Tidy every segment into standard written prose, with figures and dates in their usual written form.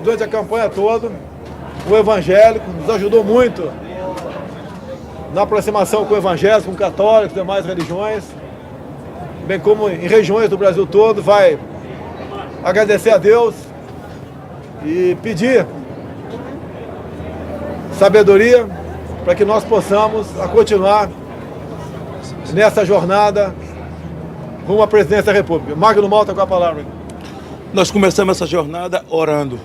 durante a campanha toda, o evangélico, nos ajudou muito na aproximação com o evangélico, com católicos, demais religiões, bem como em regiões do Brasil todo. Vai agradecer a Deus e pedir sabedoria para que nós possamos continuar nessa jornada rumo à presidência da República. Magno Malta com a palavra. Nós começamos essa jornada orando.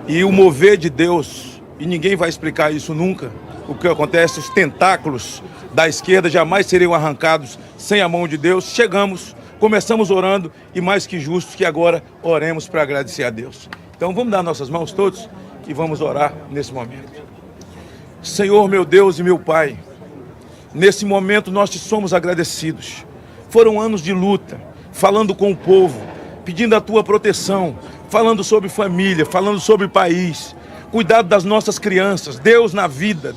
E o mover de Deus, e ninguém vai explicar isso nunca, o que acontece, os tentáculos da esquerda jamais seriam arrancados sem a mão de Deus. Começamos orando, e mais que justo que agora oremos para agradecer a Deus. Então vamos dar nossas mãos todos e vamos orar nesse momento. Senhor, meu Deus e meu Pai, nesse momento nós te somos agradecidos. Foram anos de luta, falando com o povo, pedindo a tua proteção, falando sobre família, falando sobre país, cuidado das nossas crianças, Deus na vida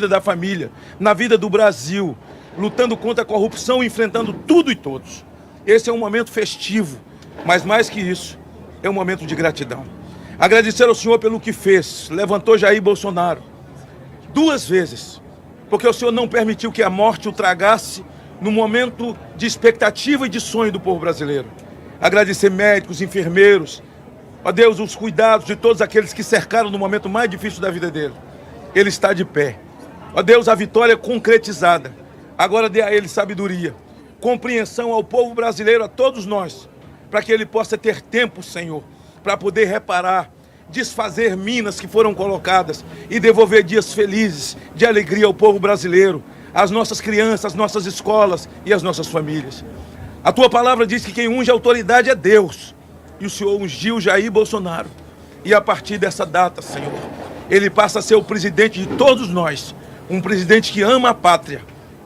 da família, na vida do Brasil, lutando contra a corrupção, enfrentando tudo e todos. Esse é um momento festivo, mas mais que isso, é um momento de gratidão. Agradecer ao Senhor pelo que fez, levantou Jair Bolsonaro 2 vezes, porque o Senhor não permitiu que a morte o tragasse no momento de expectativa e de sonho do povo brasileiro. Agradecer médicos, enfermeiros, ó Deus, os cuidados de todos aqueles que cercaram no momento mais difícil da vida dele. Ele está de pé. Ó Deus, a vitória é concretizada. Agora dê a ele sabedoria, compreensão ao povo brasileiro, a todos nós, para que ele possa ter tempo, Senhor, para poder reparar, desfazer minas que foram colocadas e devolver dias felizes, de alegria ao povo brasileiro, às nossas crianças, às nossas escolas e às nossas famílias. A tua palavra diz que quem unge a autoridade é Deus. E o Senhor ungiu Jair Bolsonaro. E a partir dessa data, Senhor, ele passa a ser o presidente de todos nós. Um presidente que ama a pátria.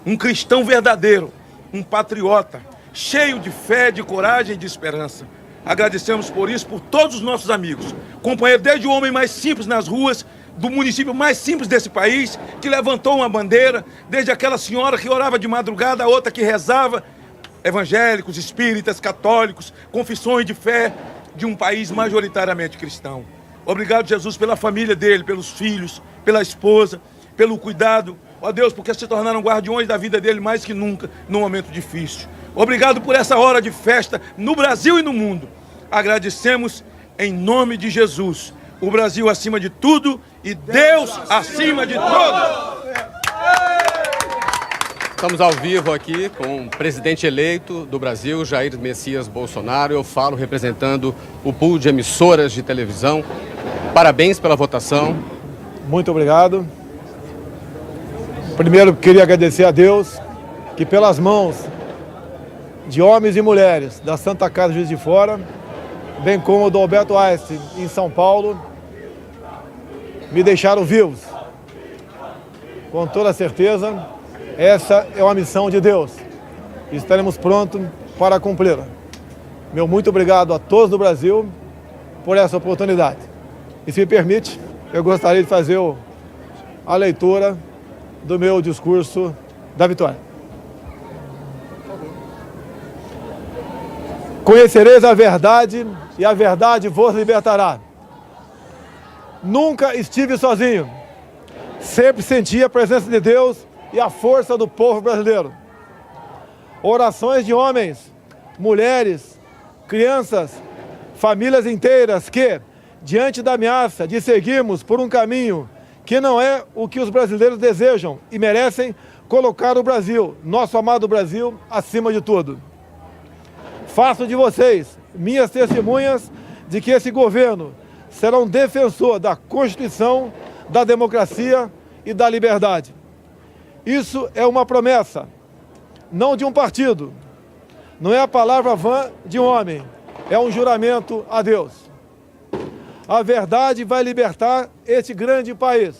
Um cristão verdadeiro. Um patriota. Cheio de fé, de coragem e de esperança. Agradecemos por isso, por todos os nossos amigos. Companheiro, desde o homem mais simples nas ruas, do município mais simples desse país, que levantou uma bandeira, desde aquela senhora que orava de madrugada, a outra que rezava, evangélicos, espíritas, católicos, confissões de fé de um país majoritariamente cristão. Obrigado, Jesus, pela família dele, pelos filhos, pela esposa, pelo cuidado. Ó Deus, porque se tornaram guardiões da vida dele mais que nunca, num momento difícil. Obrigado por essa hora de festa no Brasil e no mundo. Agradecemos em nome de Jesus. O Brasil acima de tudo e Deus acima de todos. Estamos ao vivo aqui com o presidente eleito do Brasil, Jair Messias Bolsonaro. Eu falo representando o pool de emissoras de televisão. Parabéns pela votação. Muito obrigado. Primeiro, queria agradecer a Deus que pelas mãos de homens e mulheres da Santa Casa Juiz de Fora, bem como do Alberto Einstein em São Paulo, me deixaram vivos. Com toda certeza, essa é uma missão de Deus. Estaremos prontos para cumpri-la. Meu muito obrigado a todos do Brasil por essa oportunidade. E se me permite, eu gostaria de fazer a leitura do meu discurso da vitória. Conhecereis a verdade e a verdade vos libertará. Nunca estive sozinho. Sempre senti a presença de Deus e a força do povo brasileiro. Orações de homens, mulheres, crianças, famílias inteiras que, diante da ameaça de seguirmos por um caminho que não é o que os brasileiros desejam e merecem, colocar o Brasil, nosso amado Brasil, acima de tudo. Faço de vocês minhas testemunhas de que esse governo será um defensor da Constituição, da democracia e da liberdade. Isso é uma promessa, não de um partido, não é a palavra vã de um homem, é um juramento a Deus. A verdade vai libertar este grande país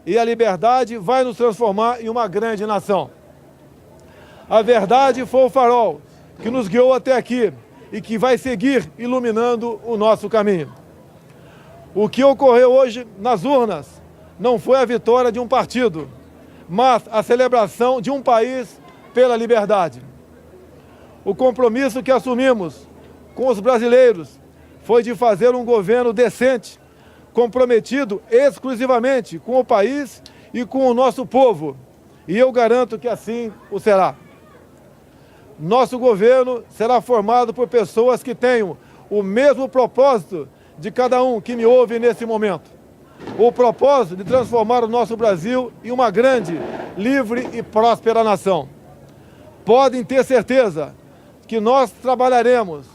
e a liberdade vai nos transformar em uma grande nação. A verdade foi o farol que nos guiou até aqui e que vai seguir iluminando o nosso caminho. O que ocorreu hoje nas urnas não foi a vitória de um partido, mas a celebração de um país pela liberdade. O compromisso que assumimos com os brasileiros foi de fazer um governo decente, comprometido exclusivamente com o país e com o nosso povo. E eu garanto que assim o será. Nosso governo será formado por pessoas que tenham o mesmo propósito de cada um que me ouve nesse momento. O propósito de transformar o nosso Brasil em uma grande, livre e próspera nação. Podem ter certeza que nós trabalharemos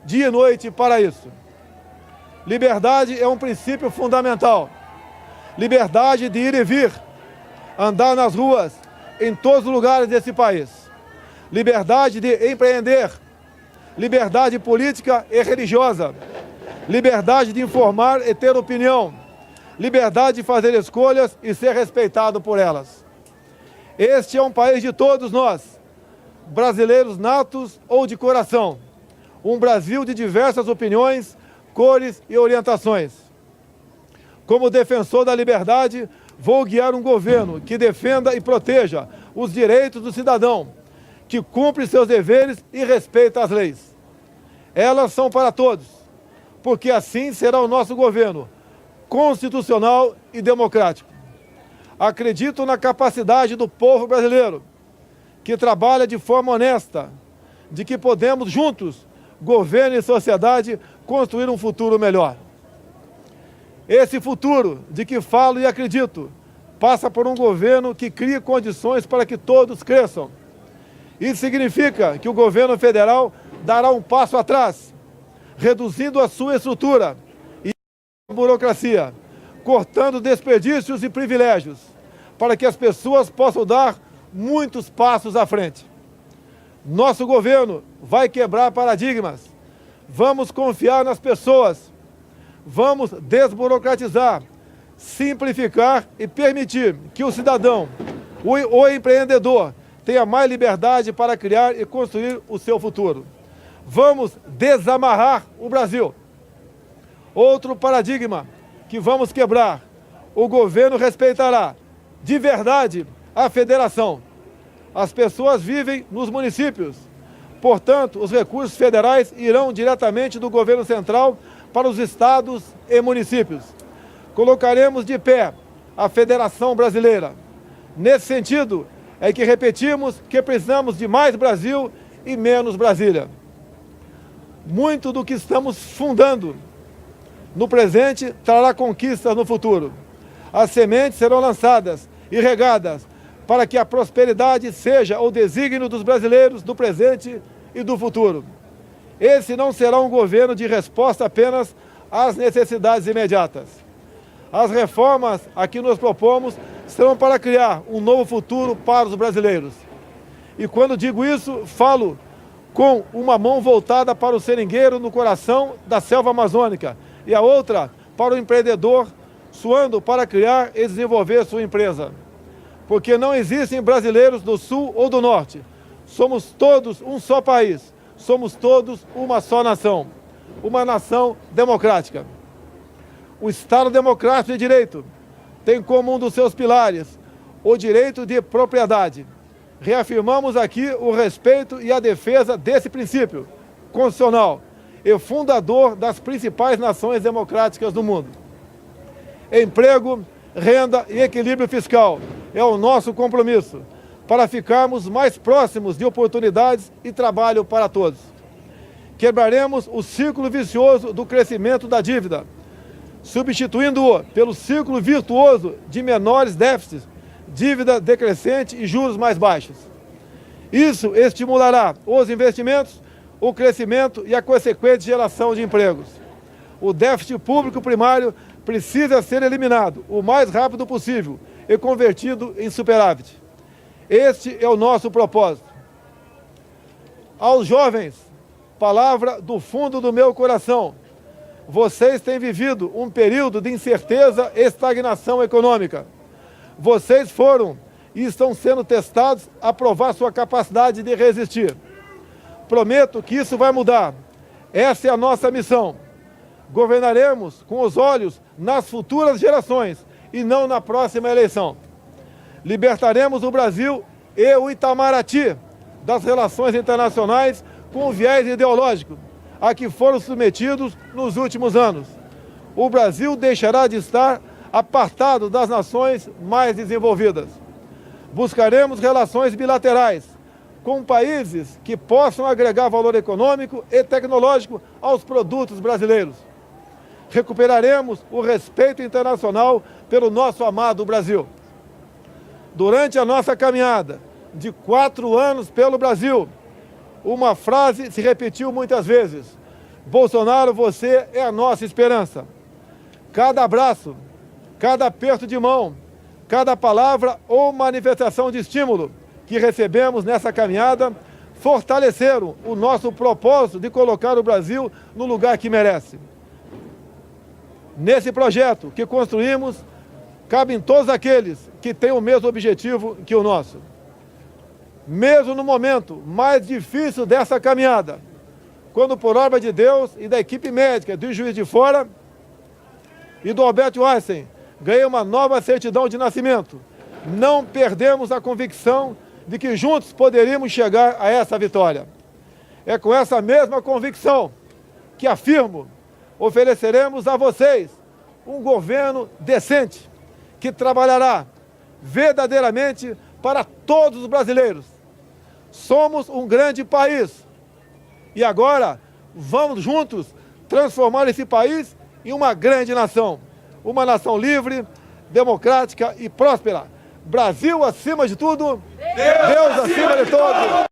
dia e noite para isso. Liberdade é um princípio fundamental. Liberdade de ir e vir, andar nas ruas, em todos os lugares desse país. Liberdade de empreender, liberdade política e religiosa, liberdade de informar e ter opinião, liberdade de fazer escolhas e ser respeitado por elas. Este é um país de todos nós, brasileiros natos ou de coração, um Brasil de diversas opiniões, cores e orientações. Como defensor da liberdade, vou guiar um governo que defenda e proteja os direitos do cidadão, que cumpre seus deveres e respeita as leis. Elas são para todos, porque assim será o nosso governo, constitucional e democrático. Acredito na capacidade do povo brasileiro, que trabalha de forma honesta, de que podemos juntos, governo e sociedade, construir um futuro melhor. Esse futuro de que falo e acredito passa por um governo que crie condições para que todos cresçam. Isso significa que o governo federal dará um passo atrás, reduzindo a sua estrutura e a burocracia, cortando desperdícios e privilégios, para que as pessoas possam dar muitos passos à frente. Nosso governo vai quebrar paradigmas. Vamos confiar nas pessoas. Vamos desburocratizar, simplificar e permitir que o cidadão, o empreendedor, tenha mais liberdade para criar e construir o seu futuro. Vamos desamarrar o Brasil. Outro paradigma que vamos quebrar: o governo respeitará de verdade a federação. As pessoas vivem nos municípios, portanto, os recursos federais irão diretamente do governo central para os estados e municípios. Colocaremos de pé a Federação Brasileira. Nesse sentido, é que repetimos que precisamos de mais Brasil e menos Brasília. Muito do que estamos fundando no presente trará conquistas no futuro. As sementes serão lançadas e regadas para que a prosperidade seja o desígnio dos brasileiros do presente e do futuro. Esse não será um governo de resposta apenas às necessidades imediatas. As reformas a que nos propomos serão para criar um novo futuro para os brasileiros. E quando digo isso, falo com uma mão voltada para o seringueiro no coração da selva amazônica e a outra para o empreendedor suando para criar e desenvolver sua empresa. Porque não existem brasileiros do sul ou do norte. Somos todos um só país. Somos todos uma só nação. Uma nação democrática. O Estado Democrático de Direito tem como um dos seus pilares o direito de propriedade. Reafirmamos aqui o respeito e a defesa desse princípio constitucional e fundador das principais nações democráticas do mundo. Emprego, renda e equilíbrio fiscal é o nosso compromisso para ficarmos mais próximos de oportunidades e trabalho para todos. Quebraremos o ciclo vicioso do crescimento da dívida, substituindo-o pelo ciclo virtuoso de menores déficits, dívida decrescente e juros mais baixos. Isso estimulará os investimentos, o crescimento e a consequente geração de empregos. O déficit público primário precisa ser eliminado o mais rápido possível e convertido em superávit. Este é o nosso propósito. Aos jovens, palavra do fundo do meu coração: vocês têm vivido um período de incerteza e estagnação econômica. Vocês foram e estão sendo testados a provar sua capacidade de resistir. Prometo que isso vai mudar. Essa é a nossa missão. Governaremos com os olhos nas futuras gerações e não na próxima eleição. Libertaremos o Brasil e o Itamaraty das relações internacionais com viés ideológico, a que foram submetidos nos últimos anos. O Brasil deixará de estar apartado das nações mais desenvolvidas. Buscaremos relações bilaterais com países que possam agregar valor econômico e tecnológico aos produtos brasileiros. Recuperaremos o respeito internacional pelo nosso amado Brasil. Durante a nossa caminhada de 4 anos pelo Brasil, uma frase se repetiu muitas vezes: Bolsonaro, você é a nossa esperança. Cada abraço, cada aperto de mão, cada palavra ou manifestação de estímulo que recebemos nessa caminhada fortaleceram o nosso propósito de colocar o Brasil no lugar que merece. Nesse projeto que construímos, cabem todos aqueles que têm o mesmo objetivo que o nosso. Mesmo no momento mais difícil dessa caminhada, quando por obra de Deus e da equipe médica do Juiz de Fora e do Alberto Einstein ganhei uma nova certidão de nascimento, não perdemos a convicção de que juntos poderíamos chegar a essa vitória. É com essa mesma convicção que afirmo, ofereceremos a vocês um governo decente, que trabalhará verdadeiramente para todos os brasileiros. Somos um grande país e agora vamos juntos transformar esse país em uma grande nação. Uma nação livre, democrática e próspera. Brasil acima de tudo, Deus acima de todos.